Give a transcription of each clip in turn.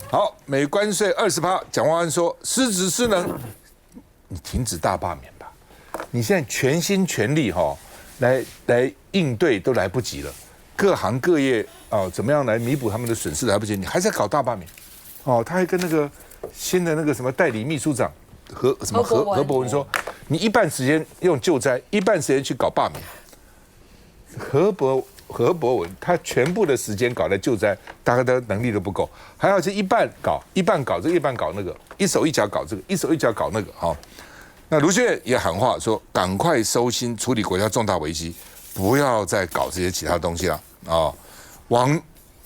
好，美关税20%，蒋万安说失职失能，你停止大罢免吧。你现在全心全力来应对都来不及了，各行各业怎么样来弥补他们的损失来不及，你还在搞大罢免。他还跟那个新的那个什么代理秘书长何伯文说，你一半时间用救灾，一半时间去搞罢免。何伯文他全部的时间搞在救灾，大概的能力都不够，还要是一半搞这个，一半搞那个，一手一脚搞这个，一手一脚搞那个。那卢秀燕也喊话说，赶快收心处理国家重大危机，不要再搞这些其他东西了王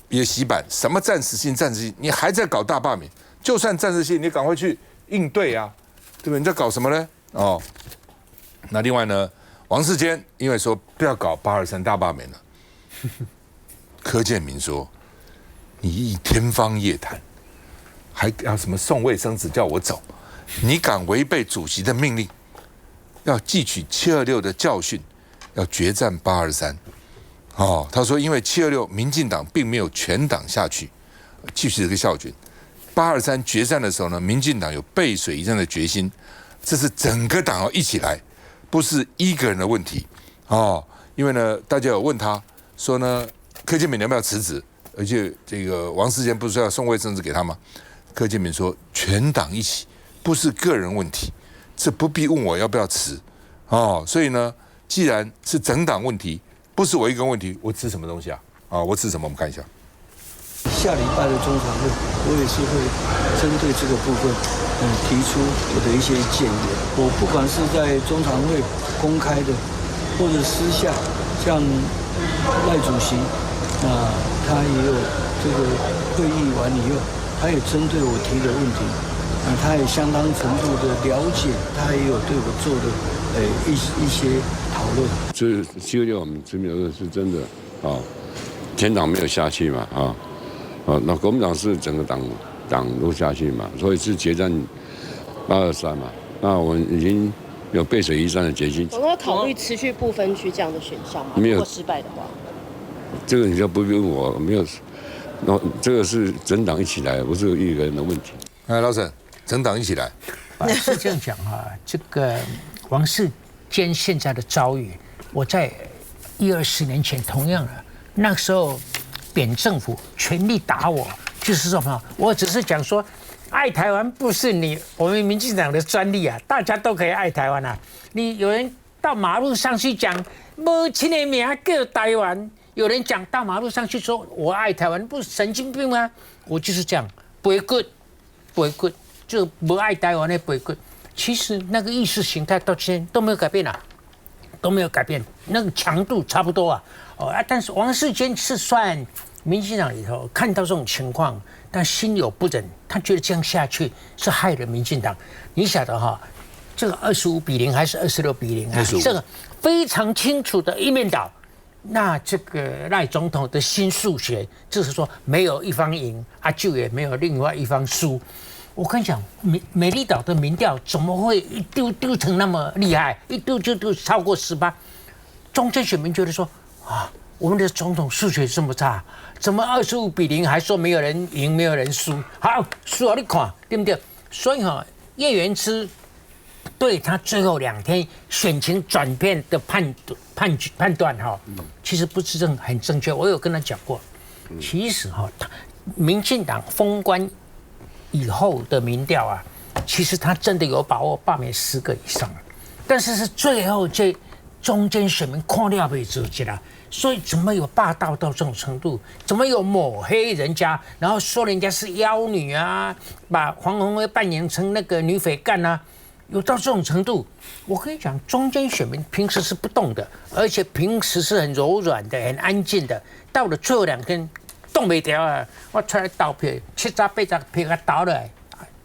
也洗版，什么暂时性，你还在搞大罢免，就算暂时性，你赶快去应对啊，对不对？你在搞什么呢？那另外呢，王世坚因为说不要搞823大罢免了。柯建铭说：“你以天方夜谭，还要什么送卫生纸叫我走？你敢违背主席的命令，要汲取726的教训，要决战823。”他说：“因为726民进党并没有全党下去，继续这个校军。823决战的时候呢，民进党有背水一战的决心，这是整个党要一起来，不是一个人的问题因为呢，大家有问他。”说呢，柯建铭要不要辞职？而且这个王世坚不是说要送卫生纸给他吗？柯建铭说，全党一起，不是个人问题，这不必问我要不要辞所以呢，既然是整党问题，不是我一个人问题，我辞什么东西啊？我辞什么？我们看一下。下礼拜的中常会，我也是会针对这个部分，提出我的一些建议。我不管是在中常会公开的，或者私下，像赖主席，他也有这个会议完以后，他也针对我提的问题，他也相当程度的了解，他也有对我做的一些讨论。这726我们知名的是真的全党没有下去嘛那国民党是整个党都下去嘛，所以是决战823嘛，那我们已经有背水一战的决心。总会考虑持续不分区这样的选项吗？如果失败的话，这个你就不问我，没有。这个是整党一起来，不是一个人的问题。老沈，整党一起来。是这样讲这个王世坚现在的遭遇，我在20年前同样的，那个时候扁政府全力打我，就是什么？我只是讲说。爱台湾不是我们民进党的专利大家都可以爱台湾你有人到马路上去讲没亲的名叫台湾，有人讲到马路上去说我爱台湾，不是神经病吗？我就是这样，不会 good， 就不爱台湾的不会 good。其实那个意识形态到现在都没有改变都没有改变，那个强度差不多但是王世坚是算民进党里头看到这种情况，但心有不忍，他觉得这样下去是害了民进党。你晓得这个25-0还是26-0这个非常清楚的一面倒。那这个赖总统的新数学，就是说没有一方赢就也没有另外一方输。我跟你讲，美丽岛的民调怎么会一丢成那么厉害？一丢就超过18%。中间选民觉得说我们的总统数学这么差，怎么25-0还说没有人赢，没有人输？好，输了你看，对不对？所以叶元之对他最后2天选情转变的判断其实不是很正确。我有跟他讲过，其实民进党封关以后的民调其实他真的有把握罢免10个以上，但是最后这中间选民看了没自己了。所以怎么有霸道到这种程度？怎么有抹黑人家，然后说人家是妖女把黄鸿薇扮演成那个女匪干有到这种程度？我跟你讲，中间选民平时是不动的，而且平时是很柔软的、很安静的。到了最后2天，动不掉我出来倒票，7张8张票给他倒了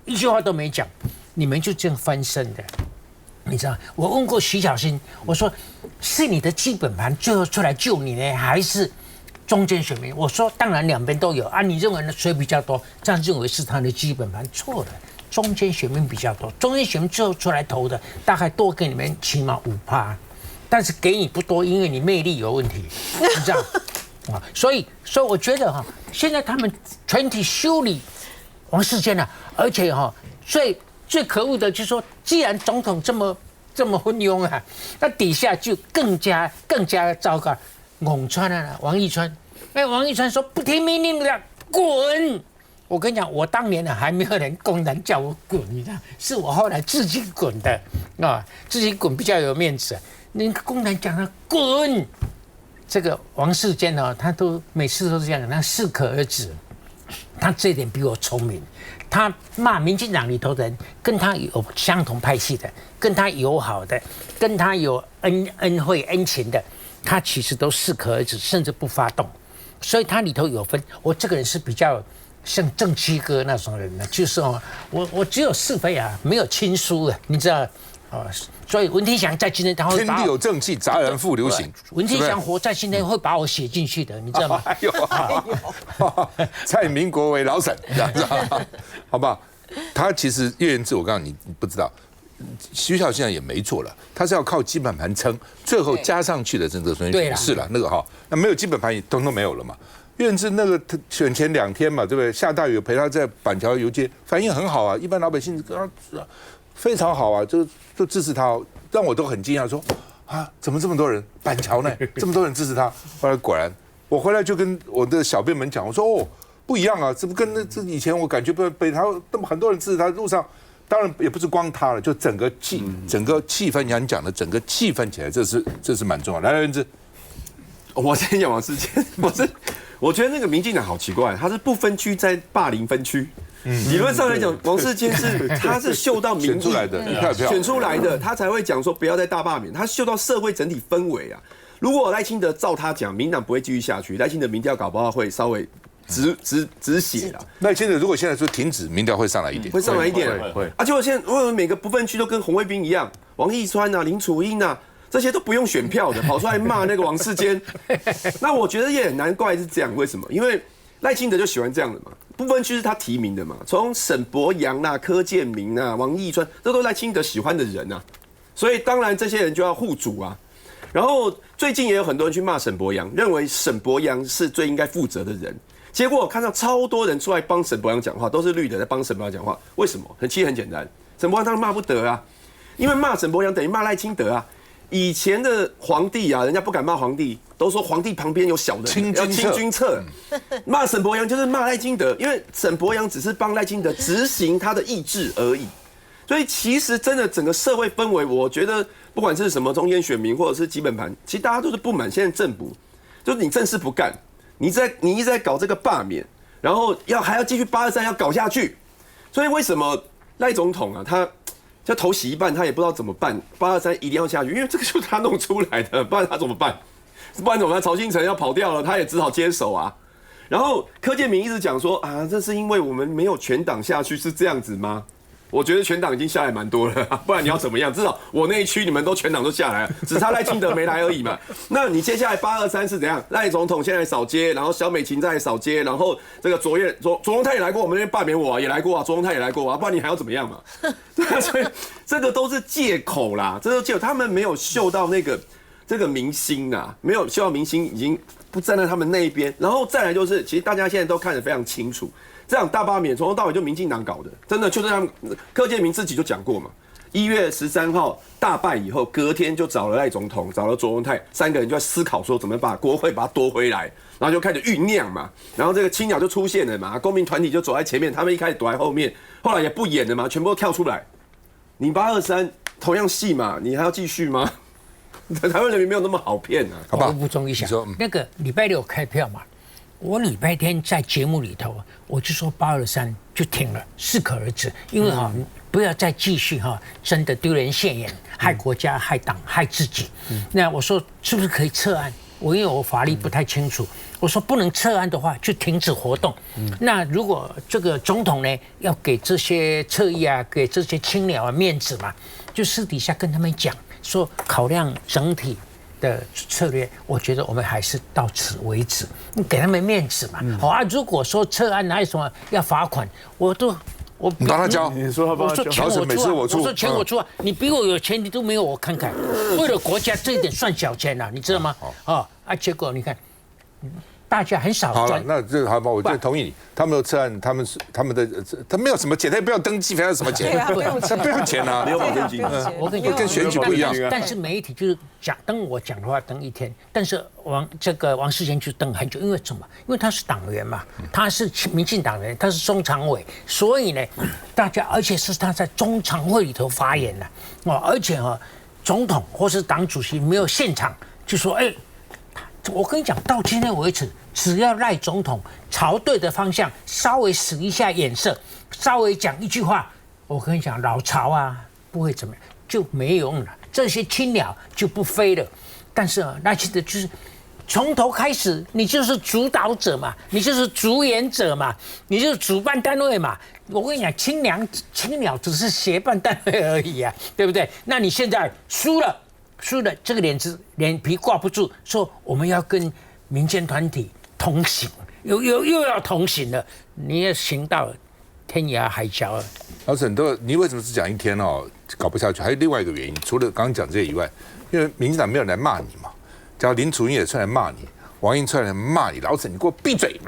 一句话都没讲，你们就这样翻身的。你知道，我问过徐小新，我说是你的基本盘最后出来救你呢，还是中间选民？我说当然2边都有你认为呢谁比较多？这样认为是他的基本盘错了，中间选民比较多，中间选民最后出来投的大概多给你们起码5%，但是给你不多，因为你魅力有问题，是这样所以我觉得现在他们全体修理王世坚啊，而且最可恶的就是说，既然总统这么昏庸啊，那底下就更加糟糕。颍川啊，王义川，王义川说不听命令的滚。我跟你讲，我当年还没有人公然叫我滚，你知道，是我后来自己滚的啊，自己滚比较有面子。你公然讲他滚，这个王世坚呢，他都每次都是这样，他适可而止。他这一点比我聪明，他骂民进党里头的人，跟他有相同派系的，跟他友好的，跟他有恩惠恩情的，他其实都适可而止，甚至不发动。所以他里头有分。我这个人是比较像正七哥那种人呢，就是我只有是非啊，没有亲疏的，你知道。所以文天祥在今天他会天地有正气，杂然复流行。文天祥活在今天会把我写进去的，你知道吗？哎呦，在民国为老沈，这样子，好不好？他其实叶元之，我告诉你，你不知道，徐小现在也没做了，他是要靠基本盘撑，最后加上去的这个东西是了，那个那没有基本盘也通通没有了嘛。叶元之那个选前2天嘛，对不对？下大雨陪他在板桥游街，反应很好啊，一般老百姓非常好啊，就支持他，让我都很惊讶，说啊，怎么这么多人？板桥呢，这么多人支持他？后来果然，我回来就跟我的小编们讲，我说哦，不一样啊，这不跟这以前我感觉北台那么很多人支持他，路上当然也不是光他了，就整个气氛，像你讲的整个气氛起来，这是蛮重要的。来，元之，我先讲王世坚，我觉得那个民进党好奇怪，他是不分区在霸凌分区。理论上来讲，王世坚他是嗅到民意选出来的，他才会讲说不要再大罢免。他嗅到社会整体氛围啊。如果赖清德照他讲，民党不会继续下去，赖清德民调搞不好会稍微止血了。赖清德如果现在说停止，民调会上来一点，会上来一点。会啊，结果现在我每个不分区都跟红卫兵一样，王义川啊、林楚英啊。这些都不用选票的，跑出来骂那个王世坚，那我觉得也很难怪是这样。为什么？因为赖清德就喜欢这样的嘛，不分区是他提名的嘛，从沈伯洋啊、柯建明啊、王义川，这都是赖清德喜欢的人啊，所以当然这些人就要护主啊。然后最近也有很多人去骂沈伯洋，认为沈伯洋是最应该负责的人。结果我看到超多人出来帮沈伯洋讲话，都是绿的在帮沈伯洋讲话。为什么？其实很简单，沈伯洋当然骂不得啊，因为骂沈伯洋等于骂赖清德啊。以前的皇帝啊，人家不敢骂皇帝，都说皇帝旁边有小人，要清君侧。骂沈伯洋就是骂赖清德，因为沈伯洋只是帮赖清德执行他的意志而已。所以其实真的整个社会氛围，我觉得不管是什么中间选民或者是基本盘，其实大家都是不满现在政府，就是你正事不干，你一直在搞这个罢免，然后还要继续823要搞下去。所以为什么赖总统啊，他就头洗一半，他也不知道怎么办。823一定要下去，因为这个就是他弄出来的，不然他怎么办？不然怎么办？曹兴诚要跑掉了，他也只好接手啊。然后柯建铭一直讲说啊，这是因为我们没有全党下去，是这样子吗？我觉得全党已经下来蛮多了，不然你要怎么样？至少我那一区你们都全党都下来了，只差赖清德没来而已嘛。那你接下来823是怎样？赖总统现在扫街，然后萧美琴在扫街，然后这个卓荣泰也来过，我们那边罢免我也来过啊，卓荣泰也来过啊，不然你还要怎么样嘛？对啊，所以这个都是借口啦，这都借口，他们没有嗅到这个民心啊，没有嗅到民心，已经不站在他们那一边。然后再来就是，其实大家现在都看得非常清楚。这场大罢免从头到尾就民进党搞的，真的就是他们柯建铭自己就讲过嘛。1月13号大败以后，隔天就找了赖总统，找了卓荣泰，3个人就在思考说怎么把国会把它夺回来，然后就开始酝酿嘛。然后这个青鸟就出现了嘛，公民团体就走在前面，他们一开始躲在后面，后来也不演了嘛，全部都跳出来。你823同样戏嘛，你还要继续吗？台湾人民没有那么好骗啊，好吧？我补充一下，那个礼拜6开票嘛。我礼拜天在节目里头，我就说823就停了，适可而止，因为不要再继续真的丢人现眼，害国家、害党、害自己。那我说是不是可以撤案？因为我法律不太清楚，我说不能撤案的话，就停止活动。那如果这个总统呢，要给这些侧翼啊，给这些青鸟啊面子嘛，就私底下跟他们讲说，考量整体的策略，我觉得我们还是到此为止，你给他们面子嘛。如果说撤案还有什么要罚款，你帮他交，你说他帮他交，我说钱我出啊，你比我有钱，你都没有我慷慨。为了国家这一点算小钱啊，你知道吗？结果你看，大家很少好了，那这个好吧，我就同意你。他们有策案，他没有什么钱，他也不要登记，还要什么钱？对啊，不用钱，他不要钱啊，没有保证金。我跟你讲，跟选举不一样。但是媒体就是登我讲的话登一天，但是王世坚就登很久，因为什么？因为他是党员嘛，他是民进党人，他是中常委，所以呢，大家而且是他在中常会里头发言的而且总统或是党主席没有现场就说我跟你讲，到今天为止，只要赖总统朝对的方向稍微使一下眼色，稍微讲一句话，我跟你讲，老巢啊不会怎么样，就没用了，这些青鸟就不飞了。但是那其实就是从头开始，你就是主导者嘛，你就是主演者嘛，你就是主办单位嘛。我跟你讲，青鸟只是协办单位而已啊，对不对？那你现在输了，这个脸皮挂不住，说我们要跟民间团体同行，又要同行了，你也行到天涯海角了。老沈，你为什么只讲一天搞不下去？还有另外一个原因，除了刚刚讲这以外，因为民进党没有人来骂你嘛，只要林楚英也出来骂你，王英出来骂你，老沈你给我闭嘴！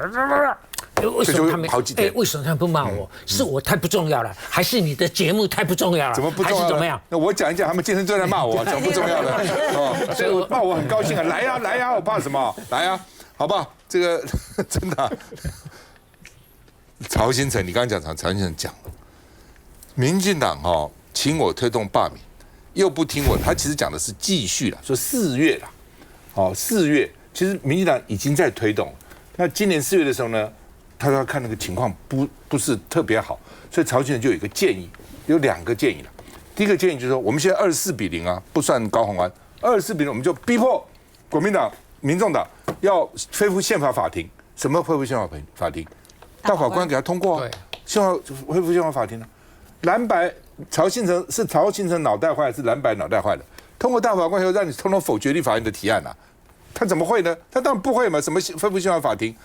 为什么他们好几天？为什么他们不骂我？是我太不重要了，还是你的节目太不重要了？怎么不重要？还是怎么样？那我讲一讲，他们健身队在骂我，怎么不重要了？所以我骂我很高兴啊！来呀，我怕什么？来呀，好不好？这个真的，曹新成，你刚刚讲曹新成讲了，民进党请我推动罢免，又不听我，他其实讲的是继续了，说4月了，4月，其实民进党已经在推动。那今年4月的时候呢？他说看那个情况不是特别好，所以曹先生就有一个建议，有2个建议了。第一个建议就是说，我们现在24-0啊，不算高虹安，24-0，我们就逼迫国民党、民众党要恢复宪法法庭。什么恢复宪法法庭？大法官给他通过，恢复宪法法庭呢？蓝白曹信成脑袋坏还是蓝白脑袋坏了？通过大法官以后，让你通通否决立法院的提案啊。他怎么会呢？他当然不会嘛！什么恢复宪法法庭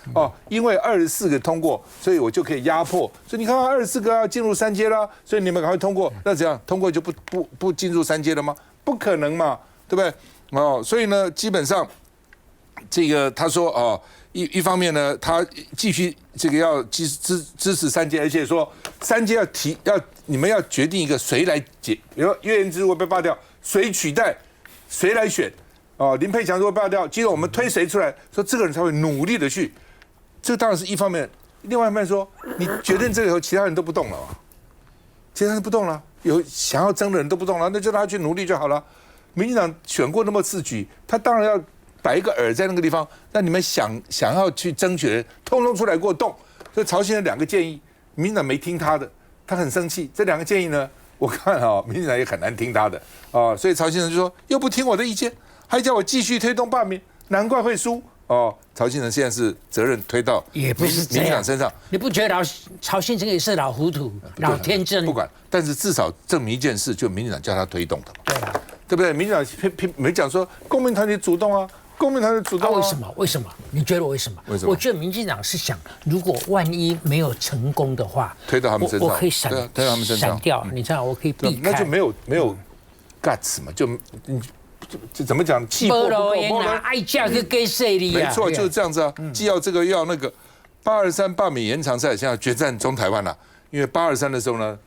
因为24个通过，所以我就可以压迫。所以你看24个要进入3阶了，所以你们赶快通过。那怎样？通过就不进入3阶了吗？不可能嘛，对不对？所以呢，基本上这个他说一方面呢，他继续这个要支持3阶，而且说3阶你们要决定一个谁来解，比如说岳元之如果被罢掉，谁取代，谁来选。林佩强如果罢掉，接着我们推谁出来，说这个人才会努力的去。这当然是一方面，另外一方面说，你决定这个以后，其他人都不动了嘛，其他人不动了，有想要争的人都不动了，那就让他去努力就好了。民进党选过那么次局，他当然要摆一个饵在那个地方，让你们想要去争取的人，通通出来给我动。所以曹先生2个建议，民进党没听他的，他很生气。这2个建议呢，我看民进党也很难听他的所以曹先生就说又不听我的意见。还叫我继续推动罢免，难怪会输曹新成现在是责任推到也不是民进党身上，你不觉得曹新成也是老糊涂、老天真？不管，但是至少证明一件事，就民进党叫他推动的，对啊，对不对？民进党没讲说公民团体主动公民团体主动为什么？你觉得为什么？为什么？我觉得民进党是想，如果万一没有成功的话，推到他们身上，我可以推到他们身上闪掉，你知道，我可以避开，那就没有 guts 嘛，就怎么讲？气魄不够，爱嫁就给谁的呀？没错，就是这样子啊。既要这个又要那个。823罢免延长赛现在决战中台湾了，因为823的时候呢，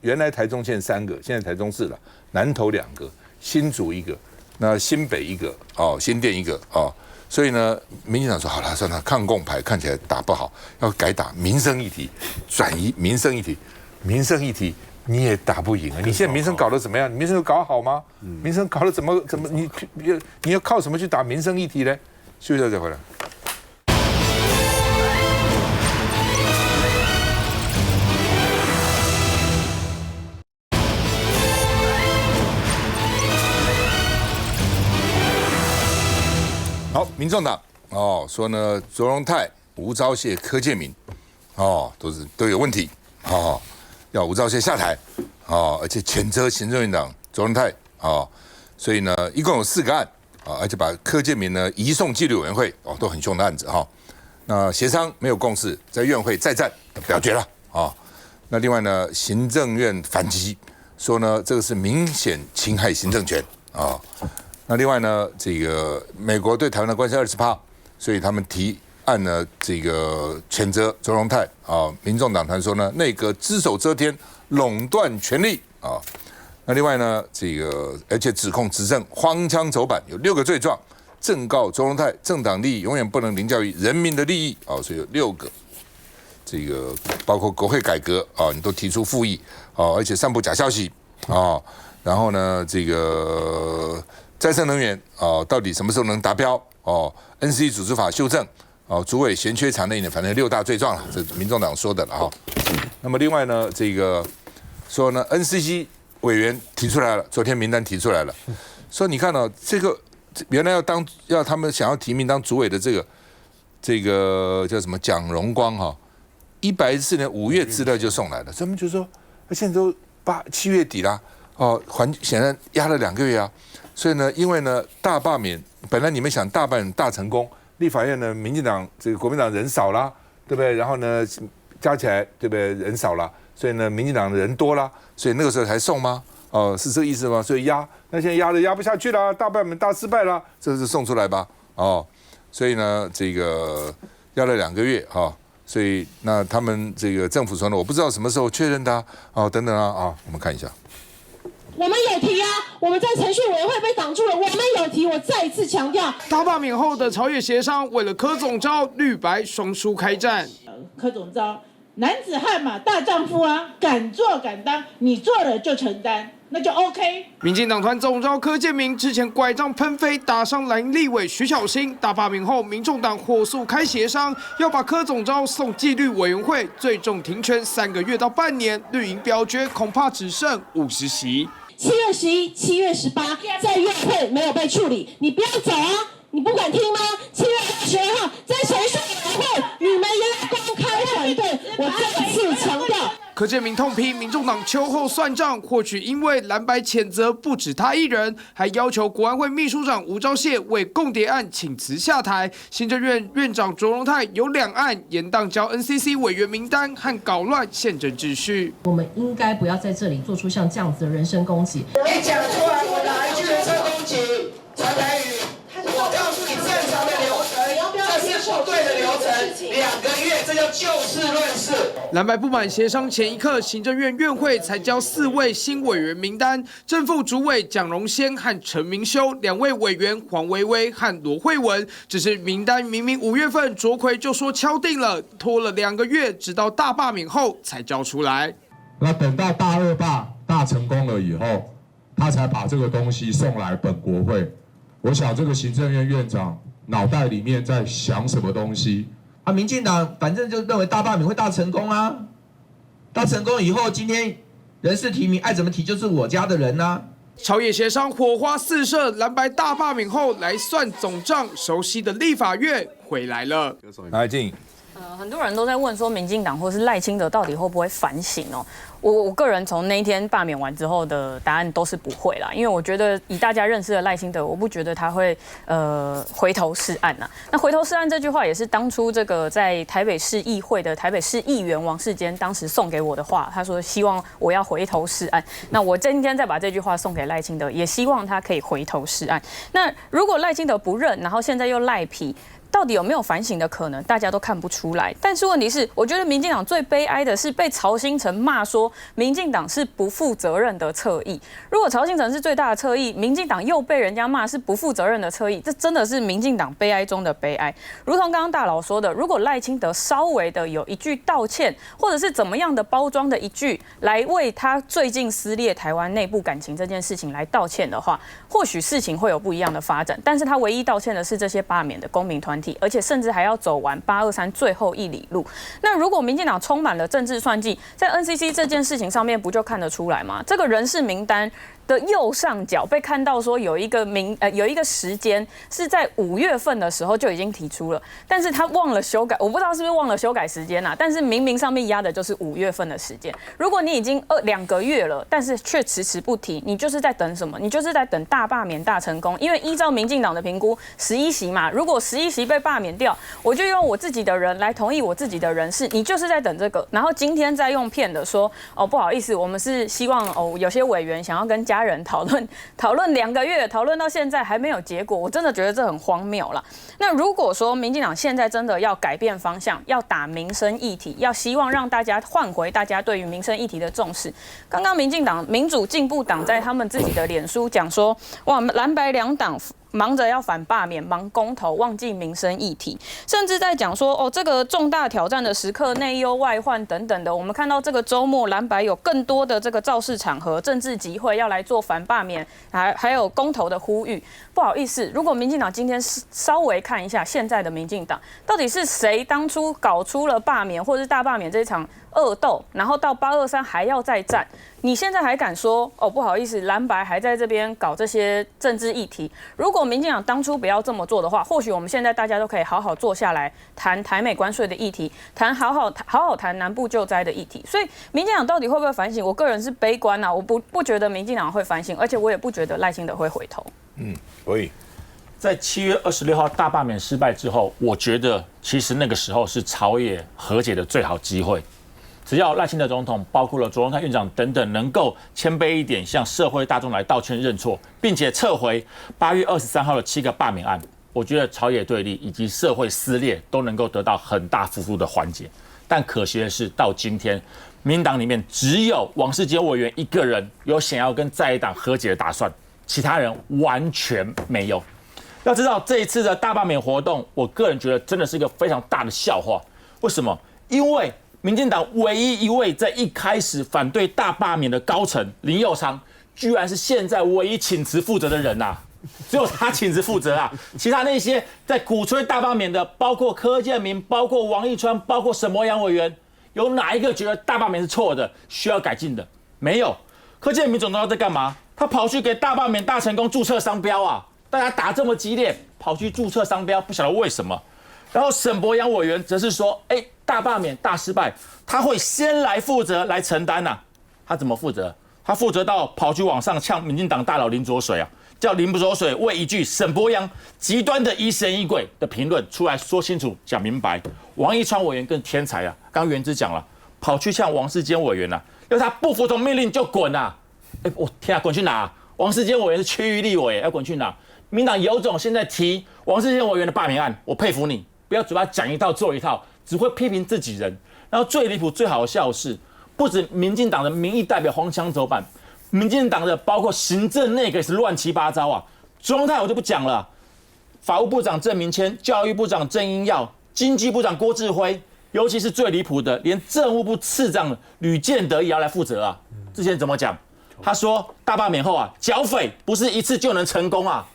原来台中县3个，现在台中4了，南投2个，新竹1个，那新北1个，新店1个所以呢，民进党说好了，算了，抗共牌看起来打不好，要改打民生议题，转移民生议题。你也打不赢啊！你现在民生搞得怎么样？民生有搞好吗？民生搞得怎么？你要靠什么去打民生议题呢？休息一下再回来。好，民众党说呢，卓荣泰、吴钊燮、柯建铭都有问题要吴钊燮下台而且谴责行政院长卓荣泰所以呢，一共有4个案而且把柯建铭呢移送纪律委员会都很凶的案子那协商没有共识，在院会再战表决了那另外呢，行政院反击说呢，这个是明显侵害行政权那另外呢，这个美国对台湾的关税20%，所以他们提案呢这个谴责卓荣泰啊，民众党团说呢内阁只手遮天，垄断权力啊。那另外呢，这个而且指控执政荒腔走板，有6个罪状，正告卓荣泰政党利益永远不能凌驾于人民的利益啊，所以有6个。这个包括国会改革啊，你都提出复议啊，而且散布假消息啊，然后呢，这个再生能源啊，到底什么时候能达标？哦 ，NCC 组织法修正哦，主委闲缺常内呢，反正6大罪状了，这是民众党说的了哈。那么另外呢，这个说呢 ，NCC 委员提出来了，昨天名单提出来了，说你看哦，这个原来要他们想要提名当主委的这个叫什么蒋荣光哈，114年5月资料就送来了，他们就说现在都7月底啦，哦，显然压了2个月啊，所以呢，因为呢大罢免，本来你们想大罢免大成功，立法院呢民进党这个国民党人少啦，对不对？然后呢加起来对不对人少啦，所以呢民进党的人多啦，所以那个时候才送吗？哦，是这个意思吗？所以压，那现在压不下去啦，大罢免大失败啦，这是送出来吧？哦，所以呢这个压了2个月哈。所以，那他们这个政府说呢，我不知道什么时候确认的哦，等等啊，我们看一下。我们有提啊，我们在程序委员会被挡住了，我们有提，我再一次强调。大罢免后的朝野协商，为了柯总召绿白双输开战。柯总召，男子汉嘛，大丈夫啊，敢做敢当，你做了就承担。那就 OK。民进党团总召柯建铭之前拐杖喷飞，打伤蓝立委徐巧芯。大罢免后，民众党火速开协商，要把柯总召送纪律委员会，最重停权3个月到半年。绿营表决恐怕只剩50席。7月11、7月18在院会没有被处理，你不要走啊！你不敢听吗？7月22号在程序委员会，你们也要公开反对。我再次强调。柯建铭痛批民众党秋后算账，或许因为蓝白谴责不止他一人，还要求国安会秘书长吴钊燮为共谍案请辞下台。行政院院长卓荣泰有2案延宕交 NCC 委员名单和搞乱宪政秩序。我们应该不要在这里做出像这样子的人身攻击。你讲出来，我哪一句人身攻击？陈台宇，我告诉你正常的流程，这是不对的流程。2个月，这叫就事论事。蓝白不满协商前一刻，行政院院会才交4位新委员名单，正副主委蒋荣先和陈明修，2位委员黄维威和罗慧文。只是名单明明5月份卓奎就说敲定了，拖了2个月，直到大罢免后才交出来。那等到大2罢大成功了以后，他才把这个东西送来本国会。我想这个行政院院长脑袋里面在想什么东西？民进党反正就认为大罢免会大成功啊，大成功以后，今天人事提名爱怎么提就是我家的人啊。朝野协商火花四射，蓝白大罢免后来算总账，熟悉的立法院回来了。来进。很多人都在问说，民进党或是赖清德到底会不会反省哦？我个人从那一天罢免完之后的答案都是不会啦，因为我觉得以大家认识的赖清德，我不觉得他会回头是岸呐。那回头是岸这句话也是当初这个在台北市议会的台北市议员王世坚当时送给我的话，他说希望我要回头是岸。那我今天再把这句话送给赖清德，也希望他可以回头是岸。那如果赖清德不认，然后现在又赖皮。到底有没有反省的可能？大家都看不出来。但是问题是，我觉得民进党最悲哀的是被曹兴诚骂说民进党是不负责任的侧翼。如果曹兴诚是最大的侧翼，民进党又被人家骂是不负责任的侧翼，这真的是民进党悲哀中的悲哀。如同刚刚大佬说的，如果赖清德稍微的有一句道歉，或者是怎么样的包装的一句，来为他最近撕裂台湾内部感情这件事情来道歉的话，或许事情会有不一样的发展。但是他唯一道歉的是这些罢免的公民团体。而且甚至还要走完823最后一里路。那如果民进党充满了政治算计，在 NCC 这件事情上面不就看得出来吗？这个人事名单的右上角被看到说有一个时间是在5月份的时候就已经提出了，但是他忘了修改，我不知道是不是忘了修改时间啊？但是明明上面压的就是5月份的时间。如果你已经2个月了，但是却迟迟不提，你就是在等什么？你就是在等大罢免大成功。因为依照民进党的评估，11席嘛，如果11席被罢免掉，我就用我自己的人来同意我自己的人事，你就是在等这个，然后今天再用骗的说，哦不好意思，我们是希望有些委员想要跟家人讨论2个月，讨论到现在还没有结果，我真的觉得这很荒谬啦。那如果说民进党现在真的要改变方向，要打民生议题，要希望让大家换回大家对于民生议题的重视，刚刚民进党民主进步党在他们自己的脸书讲说，哇，蓝白两党忙着要反罢免，忙公投，忘记民生议题，甚至在讲说，这个重大挑战的时刻，内忧外患等等的。我们看到这个周末蓝白有更多的这个造势场合、政治集会要来做反罢免，还有公投的呼吁。不好意思，如果民进党今天稍微看一下现在的民进党，到底是谁当初搞出了罢免或是大罢免这一场恶斗，然后到823还要再战，你现在还敢说不好意思，蓝白还在这边搞这些政治议题？如果民进党当初不要这么做的话，或许我们现在大家都可以好好坐下来谈台美关税的议题，好好谈南部救灾的议题。所以民进党到底会不会反省？我个人是悲观啊，我不觉得民进党会反省，而且我也不觉得赖清德会回头。所以在7月26号大罢免失败之后，我觉得其实那个时候是朝野和解的最好机会。只要赖清德总统，包括了卓荣泰院长等等，能够谦卑一点，向社会大众来道歉认错，并且撤回8月23号的7个罢免案，我觉得朝野对立以及社会撕裂都能够得到很大幅度的缓解。但可惜的是，到今天，民进党里面只有王世坚委员一个人有想要跟在野党和解的打算，其他人完全没有。要知道这一次的大罢免活动，我个人觉得真的是一个非常大的笑话。为什么？因为民进党唯一一位在一开始反对大罢免的高层林右昌，居然是现在唯一请辞负责的人啊！只有他请辞负责啊！其他那些在鼓吹大罢免的，包括柯建铭、包括王义川、包括沈摩洋委员，有哪一个觉得大罢免是错的、需要改进的？没有。柯建铭总知道在干嘛？他跑去给大罢免大成功注册商标啊！大家打这么激烈，跑去注册商标，不晓得为什么。然后沈伯洋委员则是说，大罢免大失败，他会先来负责来承担啊。他怎么负责？他负责到跑去网上呛民进党大佬林卓水啊，叫林卓水为一句沈伯洋极端的疑神疑鬼的评论出来说清楚讲明白。王义川委员更天才啊，刚元之讲了，跑去呛王世坚委员啊，要他不服从命令就滚啊！我天啊，滚去哪？王世坚委员是区域立委，要滚去哪？民党有种现在提王世坚委员的罢免案，我佩服你，不要嘴巴讲一套做一套，只会批评自己人。然后最离谱、最好笑的是，不止民进党的民意代表荒腔走板，民进党的包括行政内阁也是乱七八糟啊。卓荣泰我就不讲了，法务部长郑明谦、教育部长郑英耀、经济部长郭志辉，尤其是最离谱的，连政务部次长吕建德也要来负责啊。之前怎么讲？他说大罢免后啊，剿匪不是一次就能成功啊。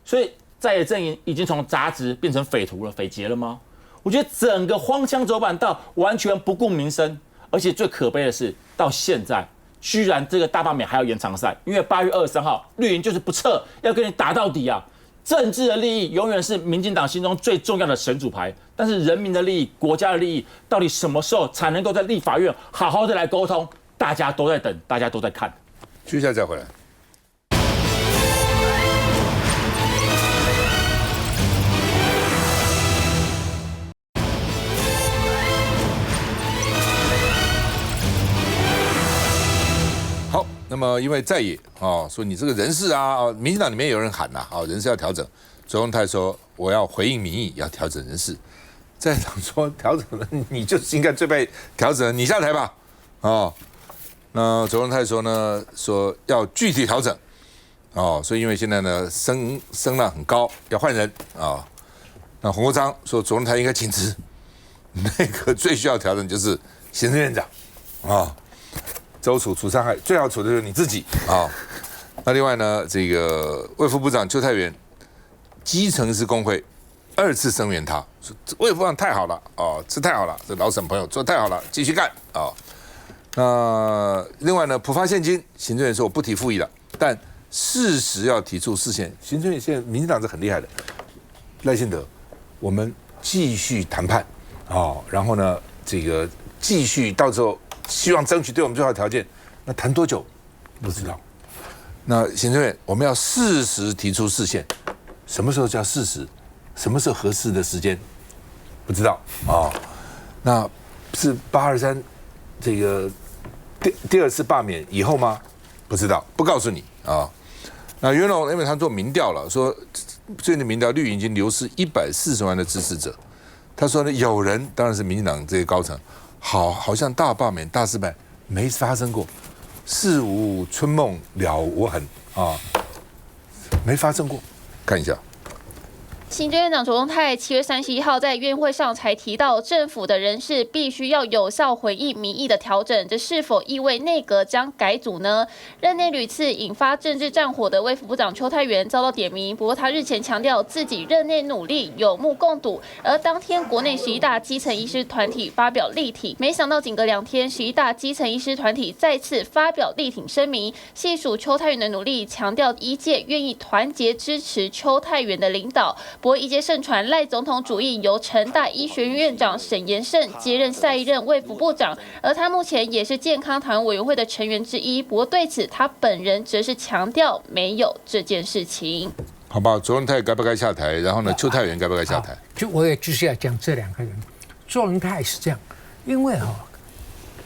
所以在野阵营已经从杂质变成匪徒了、匪谍了吗？我觉得整个荒腔走板到完全不顾民生，而且最可悲的是，到现在居然这个大罢免还要延长赛，因为8月23号绿营就是不撤，要跟你打到底啊！政治的利益永远是民进党心中最重要的神主牌，但是人民的利益、国家的利益，到底什么时候才能够在立法院好好的来沟通？大家都在等，大家都在看。接下来再回来。好，那么因为在野说你这个人事啊，民进党里面有人喊呐，人事要调整。卓荣泰说我要回应民意，要调整人事。在野党说调整了，你就是应该最被调整，你下台吧。那卓荣泰说呢，说要具体调整。所以因为现在呢声浪很高，要换人啊。那洪国昌说卓荣泰应该请辞，那个最需要调整就是行政院长啊。周处除伤害，最好处的就是你自己啊。那另外呢，这个卫福部长邱泰源，基层是工会2次声援他，说卫福部长太好了这太好了，这老沈朋友做得太好了，继续干啊。那另外呢，普发现金，行政院说我不提复议了，但事实要提出释宪。行政院现在民进党是很厉害的，赖清德，我们继续谈判然后呢，这个继续到时候。希望争取对我们最好的条件，那谈多久不知道。那行政院我们要适时提出释宪，什么时候叫适时？什么是合适的时间？不知道啊。那是823这个第二次罢免以后吗？不知道，不告诉你啊。那袁龙因为他做民调了，说最近的民调绿营已经流失140万的支持者。他说呢，有人当然是民进党这些高层，好像大罢免、大失败没发生过，事无春梦了无痕啊，没发生过。看一下。行政院长卓荣泰7月31号在院会上才提到，政府的人事必须要有效回应民意的调整，这是否意味内阁将改组呢？任内屡次引发政治战火的卫福部长邱泰源遭到点名，不过他日前强调自己任内努力有目共睹。而当天国内11大基层医师团体发表力挺，没想到仅隔2天，11大基层医师团体再次发表力挺声明，细数邱泰源的努力，强调医界愿意团结支持邱泰源的领导。不过，医界盛传赖总统主意由成大医学院院长沈延胜接任下一任卫福部长，而他目前也是健康讨论委员会的成员之一。不过对此，他本人则是强调没有这件事情。好吧，卓荣泰该不该下台？然后呢，邱泰源该不该下台？我也就是要讲这2个人。卓荣泰是这样，因为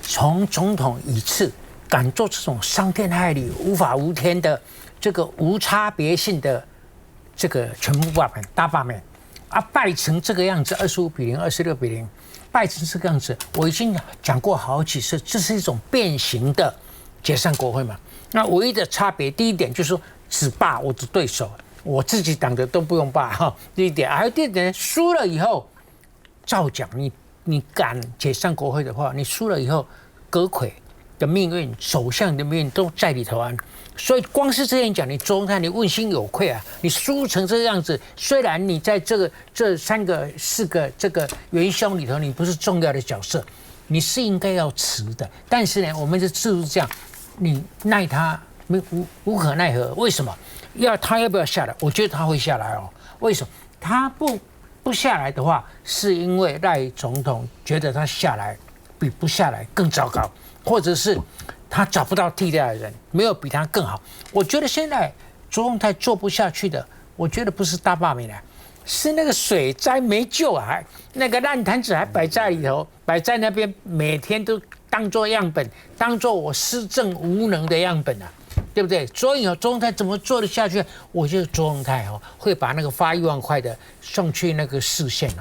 从总统以次敢做这种伤天害理、无法无天的这个无差别性的这个全部罢免、大罢免啊，败成这个样子，25-0、26-0，败成这个样子，我已经讲过好几次，这是一种变形的解散国会嘛。那唯一的差别，第一点就是说只罢我的对手，我自己党的都不用罢哈。第一点，还有第二点，输了以后照讲，你敢解散国会的话，你输了以后，阁揆的命运、首相的命运都在里头啊。所以光是这样讲，你卓荣泰你问心有愧啊！你输成这个样子，虽然你在这3个、4个这个元凶里头，你不是重要的角色，你是应该要辞的。但是呢，我们的制度是这样，你奈他无可奈何。为什么？他要不要下来？我觉得他会下来哦。为什么？他不下来的话，是因为赖总统觉得他下来比不下来更糟糕，或者是他找不到替代的人，没有比他更好。我觉得现在卓荣泰做不下去的，我觉得不是大罢免啊，是那个水灾没救啊，那个烂摊子还摆在里头，摆在那边，每天都当作样本，当作我施政无能的样本啊，对不对？所以卓荣泰怎么做得下去？我觉得卓荣泰会把那个发1万块的送去那个市县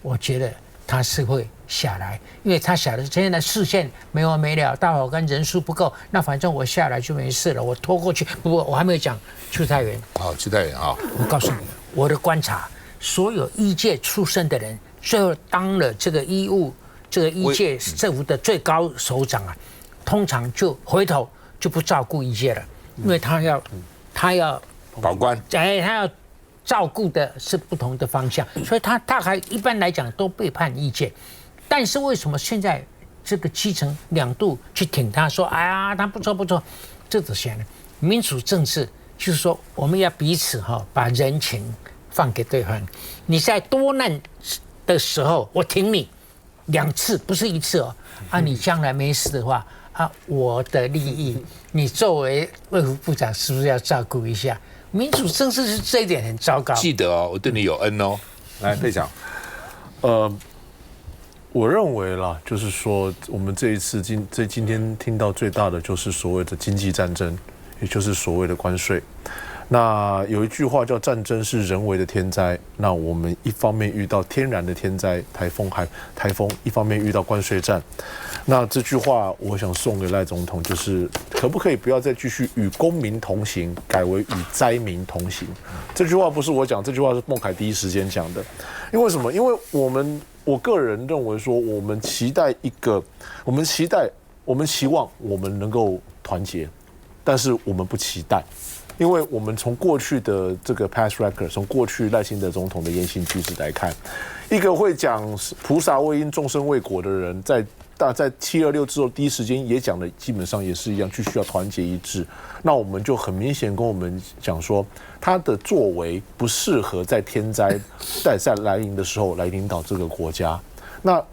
我觉得他是会下来，因为他晓得现在的市县没完没了，大法官人数不够，那反正我下来就没事了，我拖过去。不过我还没有讲邱泰源。好，邱泰源啊，我告诉你，我的观察，所有医界出身的人，最后当了这个医界政府的最高首长啊，通常就回头就不照顾医界了，因为他要保官，他要照顾的是不同的方向，所以他大概一般来讲都背叛意见。但是为什么现在这个基层2度去挺他说，哎呀，他不错，这怎么呢？民主政治就是说，我们要彼此把人情放给对方。你在多难的时候，我挺你2次，不是1次你将来没事的话我的利益，你作为卫福部长是不是要照顾一下？民主政治是这一点很糟糕。记得我对你有恩哦。来，队长。我认为啦，就是说，我们这一次今天听到最大的就是所谓的经济战争，也就是所谓的关税。那有一句话叫战争是人为的天灾，那我们一方面遇到天然的天灾台风，一方面遇到关税战。那这句话我想送给赖总统，就是可不可以不要再继续与公民同行，改为与灾民同行？这句话不是我讲，这句话是孟凯第一时间讲的。因为什么？因为我个人认为说，我们期望我们能够团结，但是我们不期待。因为我们从过去的这个 past record， 从过去赖清德总统的言行举止来看，一个会讲菩萨为因众生为果的人，在726之后第一时间也讲的，基本上也是一样，必须要团结一致。那我们就很明显跟我们讲说，他的作为不适合在天灾在来临的时候来领导这个国家。那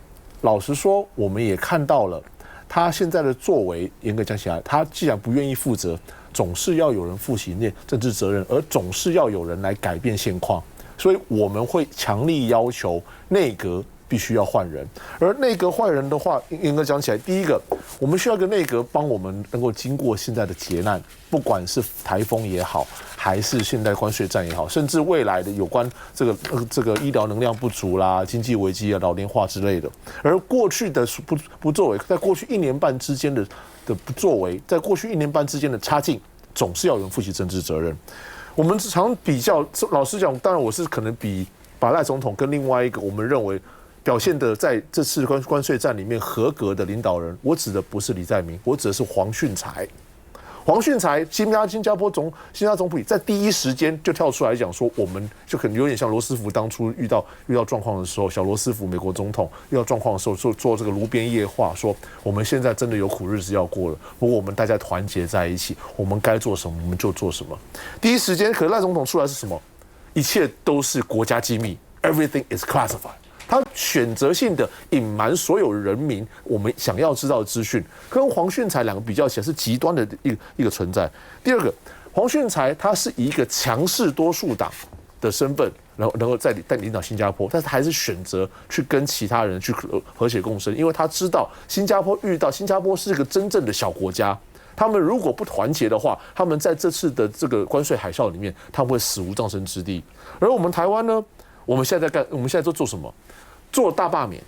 老实说，我们也看到了他现在的作为，严格讲起来，他既然不愿意负责，总是要有人负起那政治责任，而总是要有人来改变现况。所以我们会强力要求内阁必须要换人。而内阁换人的话，严格讲起来，第一个，我们需要一个内阁帮我们能够经过现在的劫难，不管是台风也好，还是现代关税战也好，甚至未来的有关这个医疗能量不足啦、经济危机啊、老龄化之类的。而过去的不作为，在过去1年半之间的不作为，在过去1年半之间的差劲，总是要有人负起政治责任。我们常比较，老实讲，当然我是可能把赖总统跟另外一个我们认为表现的在这次关税战里面合格的领导人，我指的不是李在明，我指的是黄训才。黄训才，新加坡总理在第一时间就跳出来讲说，我们就可能有点像罗斯福当初遇到状况的时候，小罗斯福美国总统遇到状况的时候做这个炉边夜话，说我们现在真的有苦日子要过了，不过我们大家团结在一起，我们该做什么我们就做什么。第一时间，可是赖总统出来是什么？一切都是国家机密 ，everything is classified。他选择性的隐瞒所有人民我们想要知道的资讯，跟黄训才两个比较起来是极端的一个存在。第二个，黄训才他是以一个强势多数党的身份，然后能够在领导新加坡，但是还是选择去跟其他人去和谐共生，因为他知道新加坡是个真正的小国家。他们如果不团结的话，他们在这次的这个关税海啸里面，他们会死无葬身之地。而我们台湾呢，我们现在都做什么？做大罢免，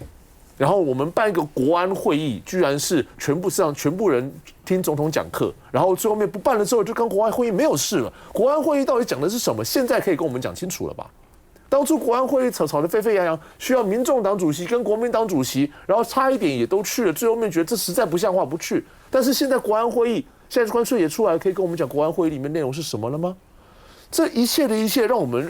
然后我们办一个国安会议，居然是全部人听总统讲课，然后最后面不办了之后，就跟国安会议没有事了。国安会议到底讲的是什么？现在可以跟我们讲清楚了吧？当初国安会议吵得沸沸扬扬，需要民众党主席跟国民党主席，然后差一点也都去了，最后面觉得这实在不像话，不去。但是现在国安会议，现在关税也出来，可以跟我们讲国安会议里面内容是什么了吗？这一切的一切，让我们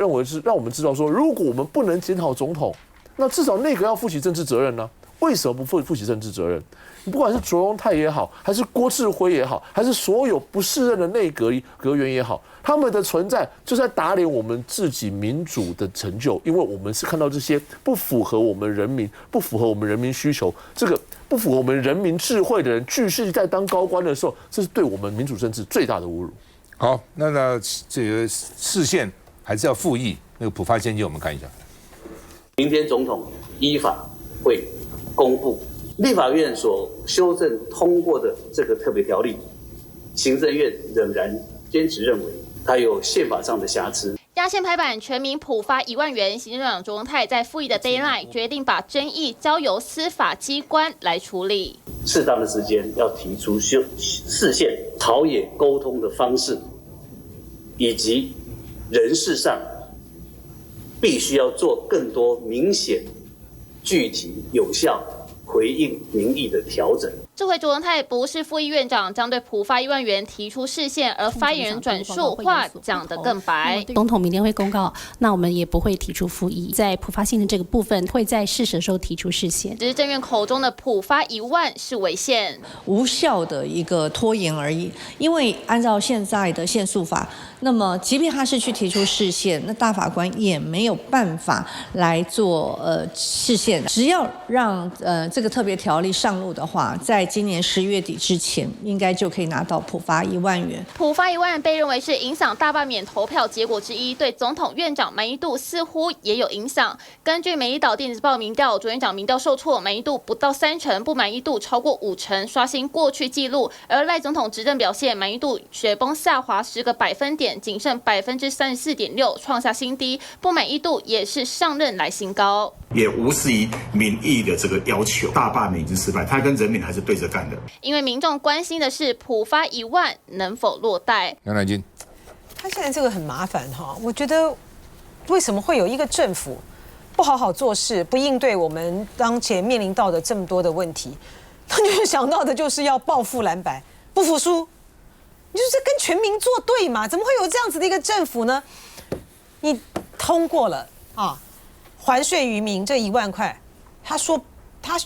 知道说，如果我们不能检讨总统，那至少内阁要负起政治责任呢？为什么不负起政治责任？不管是卓荣泰也好，还是郭志辉也好，还是所有不适任的内阁员也好，他们的存在就是在打脸我们自己民主的成就，因为我们是看到这些不符合我们人民需求，这个不符合我们人民智慧的人继续在当高官的时候，这是对我们民主政治最大的侮辱。好，那这个释宪还是要复议，那个普发先机我们看一下。明天总统依法会公布立法院所修正通过的这个特别条例，行政院仍然坚持认为它有宪法上的瑕疵。压线拍板，全民普发1万元。行政院长卓荣泰在复议的 deadline 决定把争议交由司法机关来处理。适当的时间要提出释宪朝野沟通的方式，以及人事上必须要做更多明显、具体、有效回应民意的调整。这回卓荣泰不是副议院长，将对普发1万元提出释宪，而发言人转述话讲得更白。总统明天会公告，那我们也不会提出复议，在普发性的这个部分，会在适时的时候提出释宪。只是政院口中的普发1万是违宪，无效的一个拖延而已。因为按照现在的宪诉法，那么即便他是去提出释宪，那大法官也没有办法来做释宪。只要让这个特别条例上路的话，在今年10月底之前，应该就可以拿到普发1万元。普发1万被认为是影响大罢免投票结果之一，对总统、院长满意度似乎也有影响。根据美丽岛电子报民调，卓院长民调受挫，满意度不到30%，不满意度超过50%，刷新过去纪录。而赖总统执政表现，满意度雪崩下滑10个百分点，仅剩34.6%，创下新低。不满意度也是上任来新高，也无视于民意的这个要求，大罢免已经失败，他跟人民还是对着干的。因为民众关心的是普发1万能否落袋。杨乃金，他现在这个很麻烦哈，我觉得为什么会有一个政府不好好做事，不应对我们当前面临到的这么多的问题，他就是想到的就是要报复蓝白，不服输，你就是跟全民作对嘛？怎么会有这样子的一个政府呢？你通过了啊，还税于民这1万块，他说。他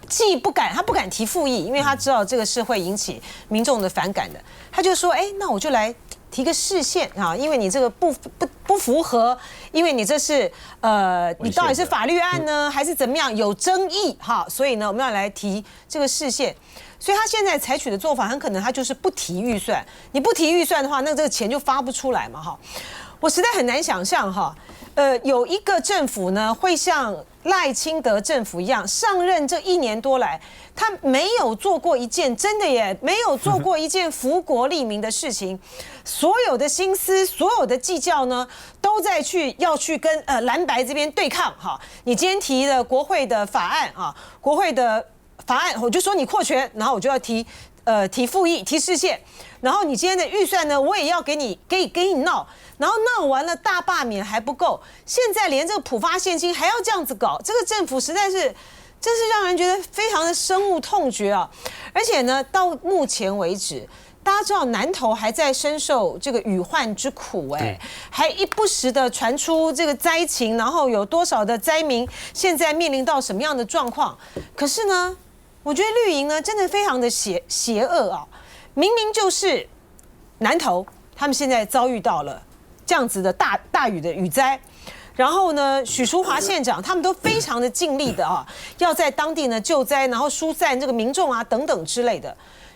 既不敢提复议，因为他知道这个是会引起民众的反感的。他就说，那我就来提个释宪啊，因为你这个不符合，因为你这是你到底是法律案呢，还是怎么样有争议哈，所以呢，我们要来提这个释宪。所以他现在采取的做法，很可能他就是不提预算。你不提预算的话，那这个钱就发不出来嘛哈。我实在很难想象哈，有一个政府呢会像赖清德政府一样，上任这1年多来，他没有做过一件真的耶，没有做过一件福国利民的事情，所有的心思，所有的计较呢，都在要去跟蓝白这边对抗哈。你今天提的国会的法案啊，国会的法案，我就说你扩权，然后我就要提复议，提释宪，然后你今天的预算呢，我也要给你闹。然后闹完了大罢免还不够，现在连这个普发现金还要这样子搞，这个政府实在是真是让人觉得非常的深恶痛绝啊！而且呢，到目前为止，大家知道南投还在深受这个雨患之苦，还不时的传出这个灾情，然后有多少的灾民现在面临到什么样的状况？可是呢，我觉得绿营呢真的非常的邪恶啊！明明就是南投，他们现在遭遇到了这样子的大雨的雨灾，然后呢，许淑华县长他们都非常的尽力的啊，要在当地呢救灾，然后疏散这个民众啊等等之类的。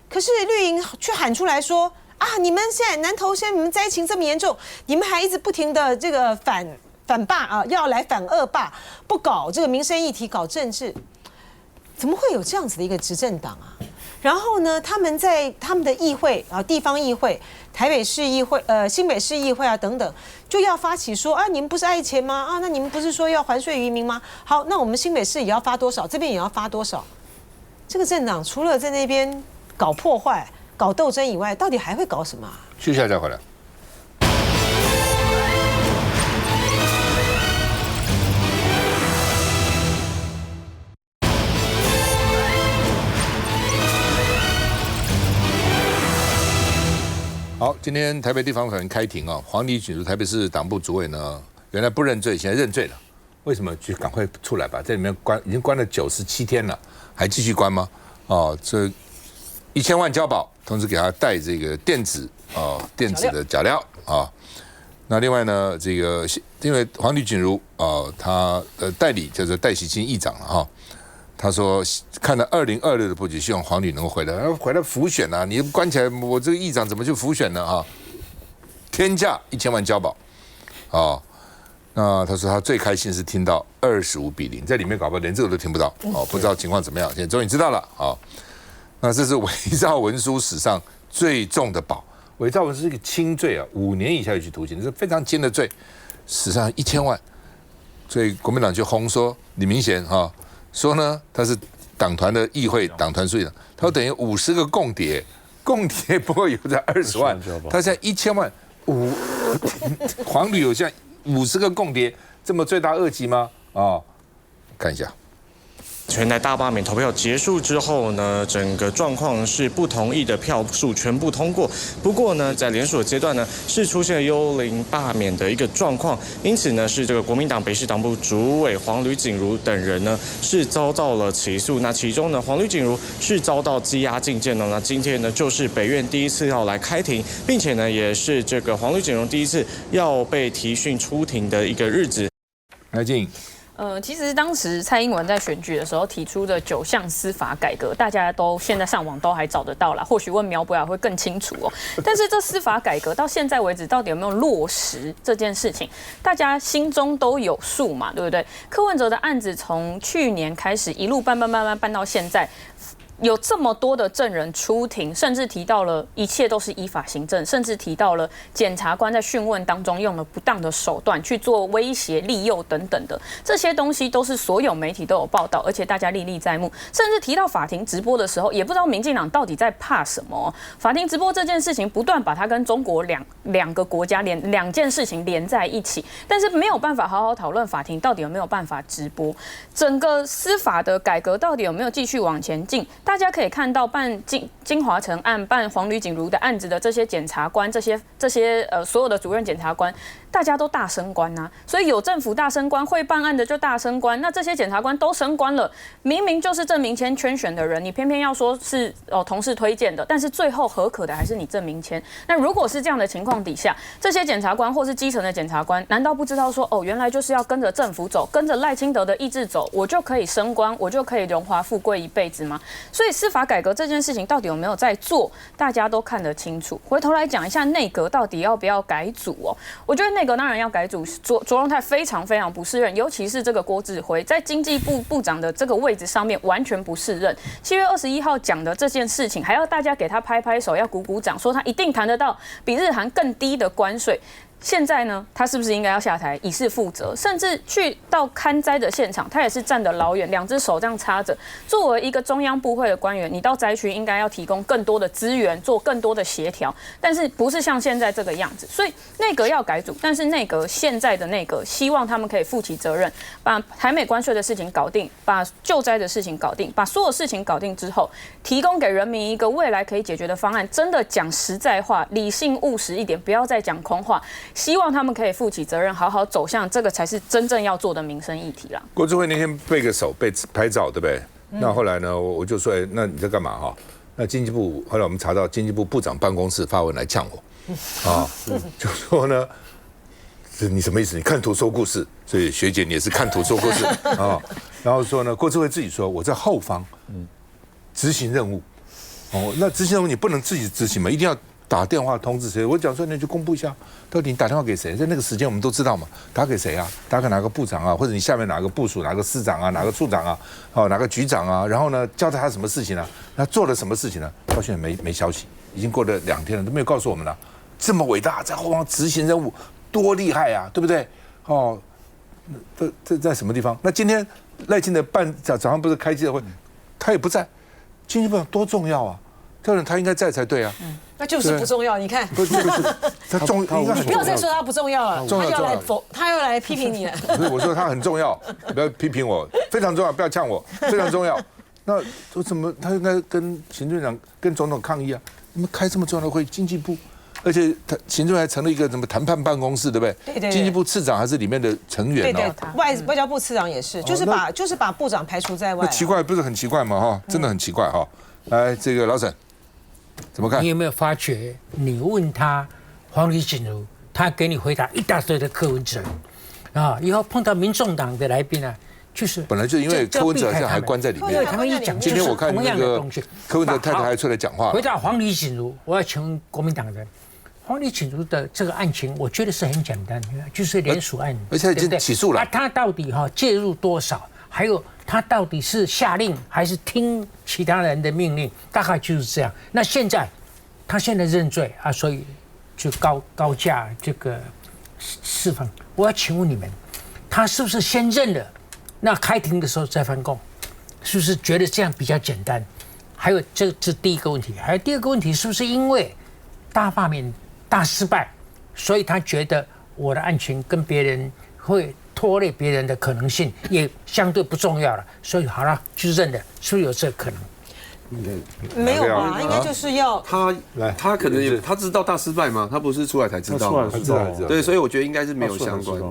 可是绿营却喊出来说啊，你们现在南投现在你们灾情这么严重，你们还一直不停的这个反罢啊，要来反恶罢，不搞这个民生议题，搞政治，怎么会有这样子的一个执政党啊？然后呢，他们在他们的议会啊，地方议会、台北市议会、新北市议会啊等等，就要发起说啊，你们不是爱钱吗？啊，那你们不是说要还税于民吗？好，那我们新北市也要发多少，这边也要发多少。这个政党除了在那边搞破坏、搞斗争以外，到底还会搞什么啊？休息一下再回来。好，今天台北地方法院开庭啊，黄礼群台北市党部主委呢，原来不认罪，现在认罪了，为什么？就赶快出来吧，在里面已经关了97天了，还继续关吗？哦，这1000万交保，同时给他带这个电子的假料啊。那另外呢，这个因为黄礼群他代理叫做戴喜清议长了哈。他说看了2026的布局，希望黄旅能够回来辅选啊！你关起来，我这个议长怎么去辅选呢？啊，天价1000万交保，哦，那他说他最开心是听到25-0，在里面搞不好连这个都听不到，哦，不知道情况怎么样，现在终于知道了啊！那这是伪造文书史上最重的保，伪造文书是一个轻罪啊，5年以下有期徒刑，这是非常轻的罪，史上1000万，所以国民党就轰说李明贤哈。说呢，他是党团的议会党团书记长，他等于50个共谍不会有在20万，他现在1000万黄旅有像50个共谍这么罪大恶极吗？啊，看一下。全台大罢免投票结束之后呢，整个状况是不同意的票数全部通过。不过呢，在联署阶段呢，是出现了幽灵罢免的一个状况，因此呢，是这个国民党北市党部主委黄吕锦如等人呢是遭到了起诉。那其中呢，黄吕锦如是遭到羁押禁见了。那今天呢，就是北院第一次要来开庭，并且呢，也是这个黄吕锦如第一次要被提讯出庭的一个日子。来进。其实当时蔡英文在选举的时候提出的9项司法改革，大家都现在上网都还找得到啦，或许问苗博雅会更清楚哦。但是这司法改革到现在为止，到底有没有落实这件事情，大家心中都有数嘛，对不对？柯文哲的案子从去年开始一路办到现在。有这么多的证人出庭，甚至提到了一切都是依法行政，甚至提到了检察官在讯问当中用了不当的手段去做威胁、利诱等等的，这些东西都是所有媒体都有报道，而且大家历历在目。甚至提到法庭直播的时候，也不知道民进党到底在怕什么。法庭直播这件事情，不断把它跟中国两个国家两件事情连在一起，但是没有办法好好讨论法庭到底有没有办法直播，整个司法的改革到底有没有继续往前进。大家可以看到办金华城案、办黄吕锦如的案子的这些检察官，这些所有的主任检察官，大家都大升官啊，所以有政府大升官，会办案的就大升官。那这些检察官都升官了，明明就是郑明谦圈选的人，你偏偏要说是同事推荐的，但是最后合可的还是你郑明谦。那如果是这样的情况底下，这些检察官或是基层的检察官，难道不知道说原来就是要跟着政府走，跟着赖清德的意志走，我就可以升官，我就可以荣华富贵一辈子吗？所以司法改革这件事情到底有没有在做，大家都看得清楚。回头来讲一下内阁到底要不要改组哦？我觉得内阁当然要改组，卓荣泰非常非常不适任，尤其是这个郭志辉在经济部部长的这个位置上面完全不适任。7月21号讲的这件事情，还要大家给他拍拍手，要鼓鼓掌，说他一定谈得到比日韩更低的关税。现在呢，他是不是应该要下台以示负责？甚至去到勘灾的现场，他也是站得老远，2只手这样插着。作为一个中央部会的官员，你到灾区应该要提供更多的资源，做更多的协调，但是不是像现在这个样子？所以内阁要改组，但是现在的内阁希望他们可以负起责任，把台美关税的事情搞定，把救灾的事情搞定，把所有事情搞定之后，提供给人民一个未来可以解决的方案。真的讲实在话，理性务实一点，不要再讲空话。希望他们可以负起责任，好好走向这个才是真正要做的民生议题啦。郭志辉那天背个手被拍照，对不对？那后来呢，我就说，那你在干嘛哈？那经济部后来我们查到经济部部长办公室发文来呛我，啊，就说呢，你什么意思？你看图说故事，所以学姐你也是看图说故事啊。然后说呢，郭志辉自己说我在后方，执行任务，哦，那执行任务你不能自己执行嘛，一定要打电话通知谁？我讲说那就公布一下，到底你打电话给谁？在那个时间我们都知道嘛，打给谁啊？打给哪个部长啊？或者你下面哪个部属、哪个司长啊、哪个处长啊、哪个局长啊？然后呢，交代他什么事情啊？他做了什么事情呢？到现在没消息，已经过了2天了，都没有告诉我们了。这么伟大，在后方执行任务，多厉害啊，对不对？哦，这在什么地方？那今天赖清德早上不是开记者会，他也不在，经济部长多重要啊！这人他应该在才对啊。那就是不重要，你看。不是，他重，你不要再说他不重要了，他要来批评你了。不是，我说他很重要，不要批评我，非常重要，不要呛我，非常重要。那为什么他应该跟行政长、跟总统抗议啊？你们开这么重要的会，经济部，而且他行政还成立一个什么谈判办公室，对不对？对。经济部次长还是里面的成员哦。对，外交部次长也是，就是把部长排除在外。那奇怪，不是很奇怪吗？哈，真的很奇怪哈。来，这个老沈。怎么看？你有没有发觉？你问他黄李锦如，他给你回答一大堆的柯文哲啊，以后碰到民众党的来宾啊，就是本来就因为柯文哲现在还关在里面，他们一讲，今天我看那个柯文哲太太还出来讲话。回答黄李锦如，我要请问国民党人，黄李锦如的这个案情，我觉得是很简单，就是联署案，而且已经起诉了。他到底介入多少？还有他到底是下令还是听其他人的命令？大概就是这样。那他现在认罪啊，所以就高价这个释放。我要请问你们，他是不是先认了？那开庭的时候再翻供，是不是觉得这样比较简单？还有这是第一个问题，还有第二个问题，是不是因为大罢免大失败，所以他觉得我的案情跟别人会拖累别人的可能性也相对不重要了，所以好了就认了，是不是有这个可能？没有吧？应该就是要他可能也他知道大失败吗？他不是出来才知道吗？对，所以我觉得应该是没有相关。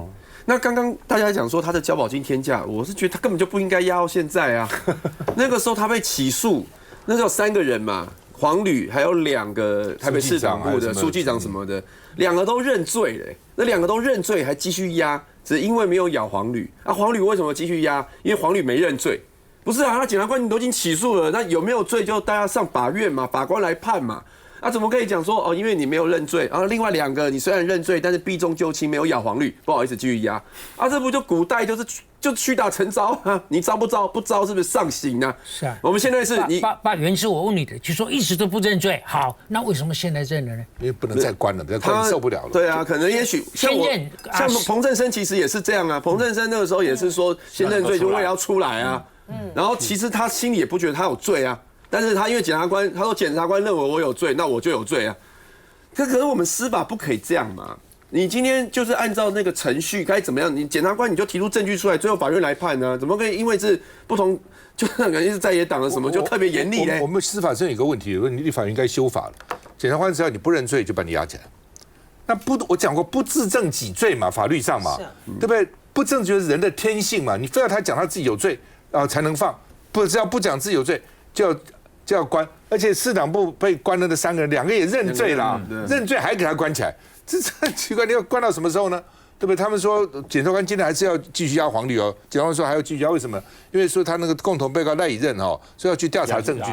那刚刚大家讲说他的交保金天价，我是觉得他根本就不应该压到现在啊。那个时候他被起诉，那时候有3个人嘛，黄旅还有2个台北市长部的书记长什么的，2个都认罪了。那2个都认罪还继续压，只因为没有咬黄旅啊。黄旅为什么继续压？因为黄旅没认罪。不是啊，那检察官你都已经起诉了，那有没有罪就大家上法院嘛，法官来判嘛。啊，怎么可以讲说因为你没有认罪，然后另外2个你虽然认罪，但是避重就轻，没有咬黄绿，不好意思继续压。啊，这不就古代就屈打成招啊？你招不招？不招是不是上刑啊？是啊。我们现在是你把原是我问你的，就说一直都不认罪，好，那为什么现在认了呢？因为不能再关了，再关受不了了。对啊，可能也许像彭正生其实也是这样啊。彭正生那个时候也是说先认罪，就为了要出来啊。然后其实他心里也不觉得他有罪啊。但是他因为检察官，他说检察官认为我有罪，那我就有罪啊。可是我们司法不可以这样嘛？你今天就是按照那个程序该怎么样，你检察官你就提出证据出来，最后法院来判呢？怎么可以因为是不同，就那个是在野党的什么就特别严厉呢？我们司法上有一个问题，立法院应该修法了。检察官只要你不认罪，就把你押起来。那我讲过不自证己罪嘛，法律上嘛，对不对？不证就是人的天性嘛，你非要他讲他自己有罪才能放，只要不讲自己有罪就要关，而且市党部被关了的3个人，2个也认罪了，认罪还给他关起来，这很奇怪，你要关到什么时候呢？对不对？他们说检察官今天还是要继续押黄律哦，检察官说还要继续押，为什么？因为说他那个共同被告赖以任哦，所以要去调查证据。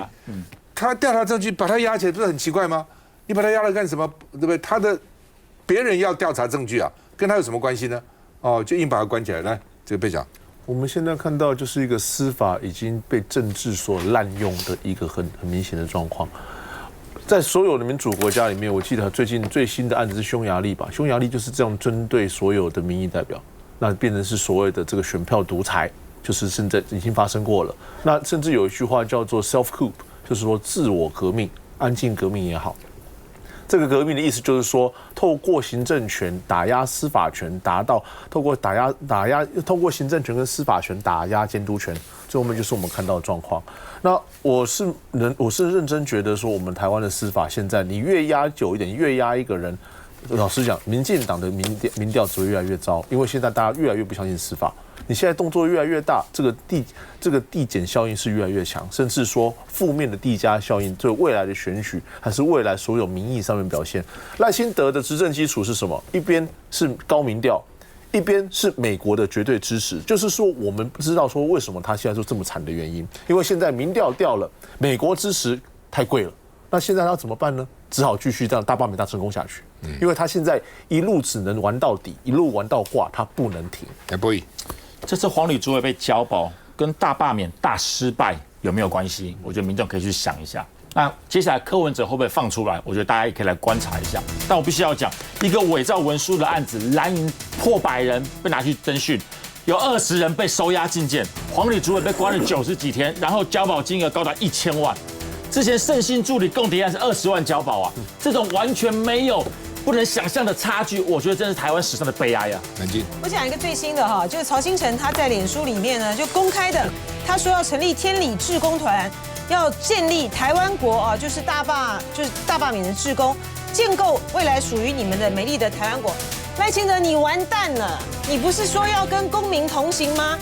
他调查证据把他押起来，不是很奇怪吗？你把他押了干什么？对不对？别人要调查证据啊，跟他有什么关系呢？哦，就硬把他关起来。来，这个被讲。我们现在看到就是一个司法已经被政治所滥用的一个很明显的状况。在所有的民主国家里面，我记得最近最新的案子是匈牙利吧？匈牙利就是这样针对所有的民意代表，那变成是所谓的这个选票独裁，就是现在已经发生过了。那甚至有一句话叫做 self coup， 就是说自我革命、安静革命也好。这个革命的意思就是说，透过行政权打压司法权，达到透过透过行政权跟司法权打压监督权，最后面就是我们看到的状况。那我是认真觉得说，我们台湾的司法现在，你越压久一点，越压一个人，老实讲，民进党的民调只会越来越糟，因为现在大家越来越不相信司法。你现在动作越来越大，这个递减效应是越来越强，甚至说负面的递加效应，对未来的选举还是未来所有民意上面表现。赖清德的执政基础是什么？一边是高民调，一边是美国的绝对支持。就是说，我们不知道说为什么他现在就这么惨的原因，因为现在民调掉了，美国支持太贵了。那现在他怎么办呢？只好继续这样大罢免大成功下去，因为他现在一路只能玩到底，一路玩到挂，他不能停。这次黄旅主委被交保跟大罢免大失败有没有关系？我觉得民众可以去想一下。那接下来柯文哲会不会放出来？我觉得大家也可以来观察一下。但我必须要讲，一个伪造文书的案子，蓝营破百人被拿去侦讯，有20人被收押禁见，黄旅主委被关了90几天，然后交保金额高达1000万。之前盛兴助理共谍案是20万交保啊，这种完全没有不能想象的差距，我觉得真是台湾史上的悲哀啊！冷静。我讲一个最新的哈，就是曹兴诚他在脸书里面呢就公开的，他说要成立天理志工团，要建立台湾国啊，就是大罢免的志工，建构未来属于你们的美丽的台湾国。赖清德，你完蛋了！你不是说要跟公民同行吗？